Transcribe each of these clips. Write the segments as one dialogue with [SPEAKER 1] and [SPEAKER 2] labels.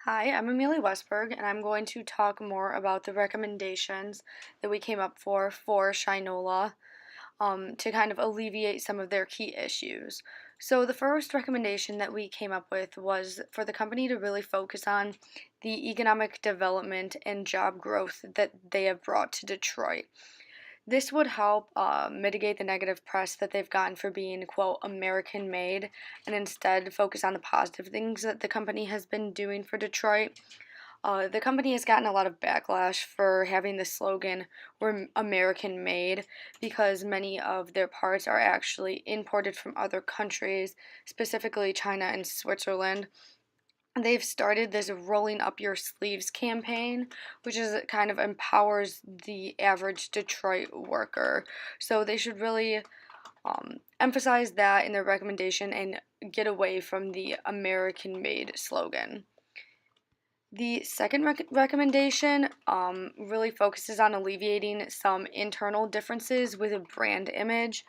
[SPEAKER 1] Hi, I'm Amelia Westberg, and I'm going to talk more about the recommendations that we came up for Shinola to kind of alleviate some of their key issues. So, the first recommendation that we came up with was for the company to really focus on the economic development and job growth that they have brought to Detroit. This would help mitigate the negative press that they've gotten for being, quote, American made, and instead focus on the positive things that the company has been doing for Detroit. The company has gotten a lot of backlash for having the slogan, we're American made, because many of their parts are actually imported from other countries, specifically China and Switzerland. They've started this rolling up your sleeves campaign, which is kind of empowers the average Detroit worker. So they should really emphasize that in their recommendation and get away from the American made slogan. The second recommendation really focuses on alleviating some internal differences with a brand image.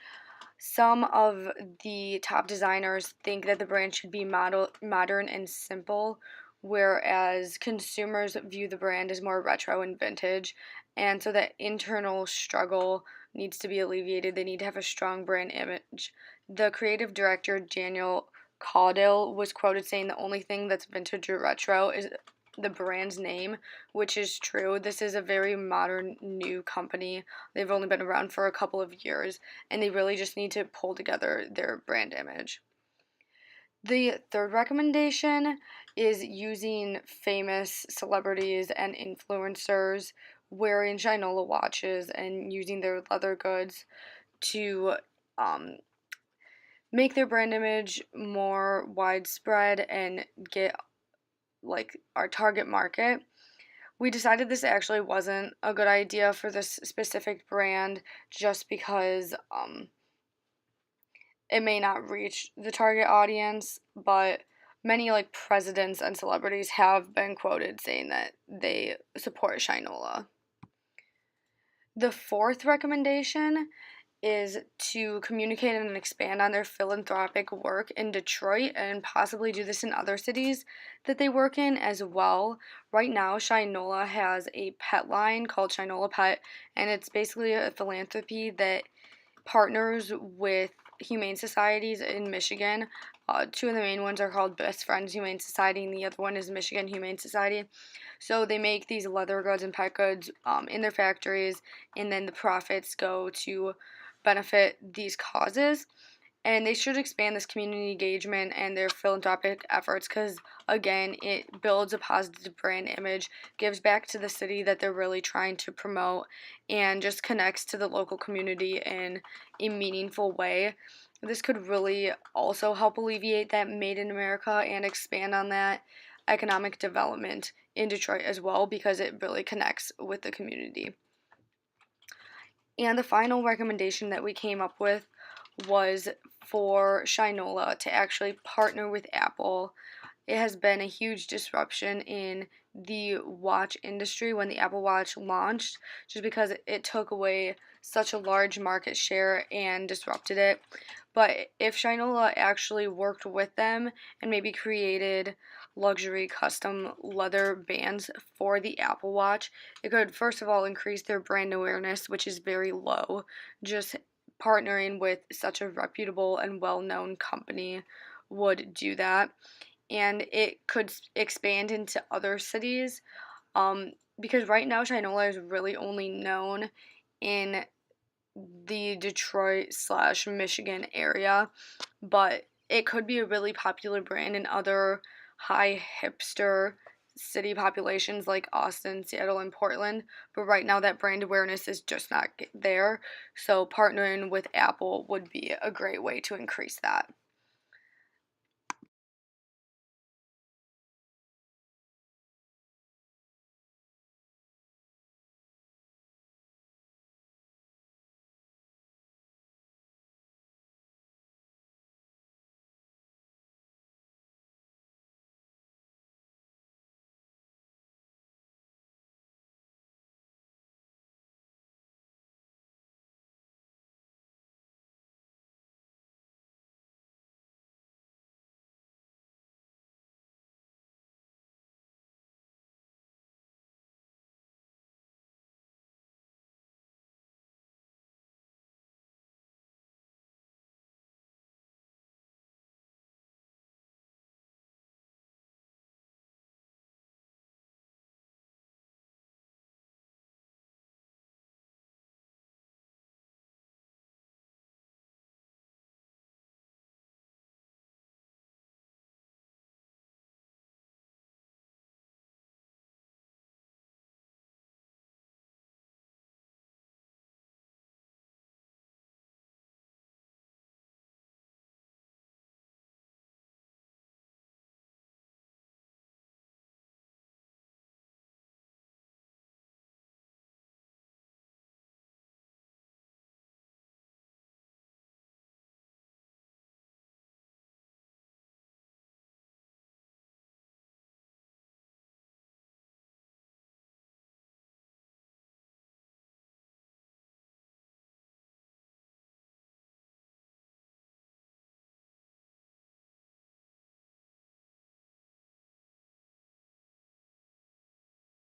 [SPEAKER 1] Some of the top designers think that the brand should be modern and simple, whereas consumers view the brand as more retro and vintage. And so that internal struggle needs to be alleviated. They need to have a strong brand image. The creative director, Daniel Caudill, was quoted saying the only thing that's vintage or retro is the brand's name, which is true. This is a very modern, new company. They've only been around for a couple of years, and they really just need to pull together their brand image. The third recommendation is using famous celebrities and influencers wearing Shinola watches and using their leather goods to um, make their brand image more widespread and get like our target market. We decided this actually wasn't a good idea for this specific brand just because it may not reach the target audience, but many like presidents and celebrities have been quoted saying that they support Shinola. The fourth recommendation is to communicate and expand on their philanthropic work in Detroit and possibly do this in other cities that they work in as well. Right now, Shinola has a pet line called Shinola Pet, and it's basically a philanthropy that partners with humane societies in Michigan. Two of the main ones are called Best Friends Humane Society, and the other one is Michigan Humane Society. So they make these leather goods and pet goods in their factories, and then the profits go to benefit these causes. And they should expand this community engagement and their philanthropic efforts because, again, it builds a positive brand image, gives back to the city that they're really trying to promote, and just connects to the local community in a meaningful way. This could really also help alleviate that Made in America and expand on that economic development in Detroit as well because it really connects with the community. And the final recommendation that we came up with was for Shinola to actually partner with Apple. It has been a huge disruption in the watch industry when the Apple Watch launched, just because it took away such a large market share and disrupted it. But if Shinola actually worked with them and maybe created luxury custom leather bands for the Apple Watch, it could first of all increase their brand awareness, which is very low. Just partnering with such a reputable and well-known company would do that, and it could expand into other cities because right now Shinola is really only known in the Detroit slash Michigan area, but it could be a really popular brand in other high hipster city populations like Austin, Seattle, and Portland. But right now, that brand awareness is just not there. So, partnering with Apple would be a great way to increase that.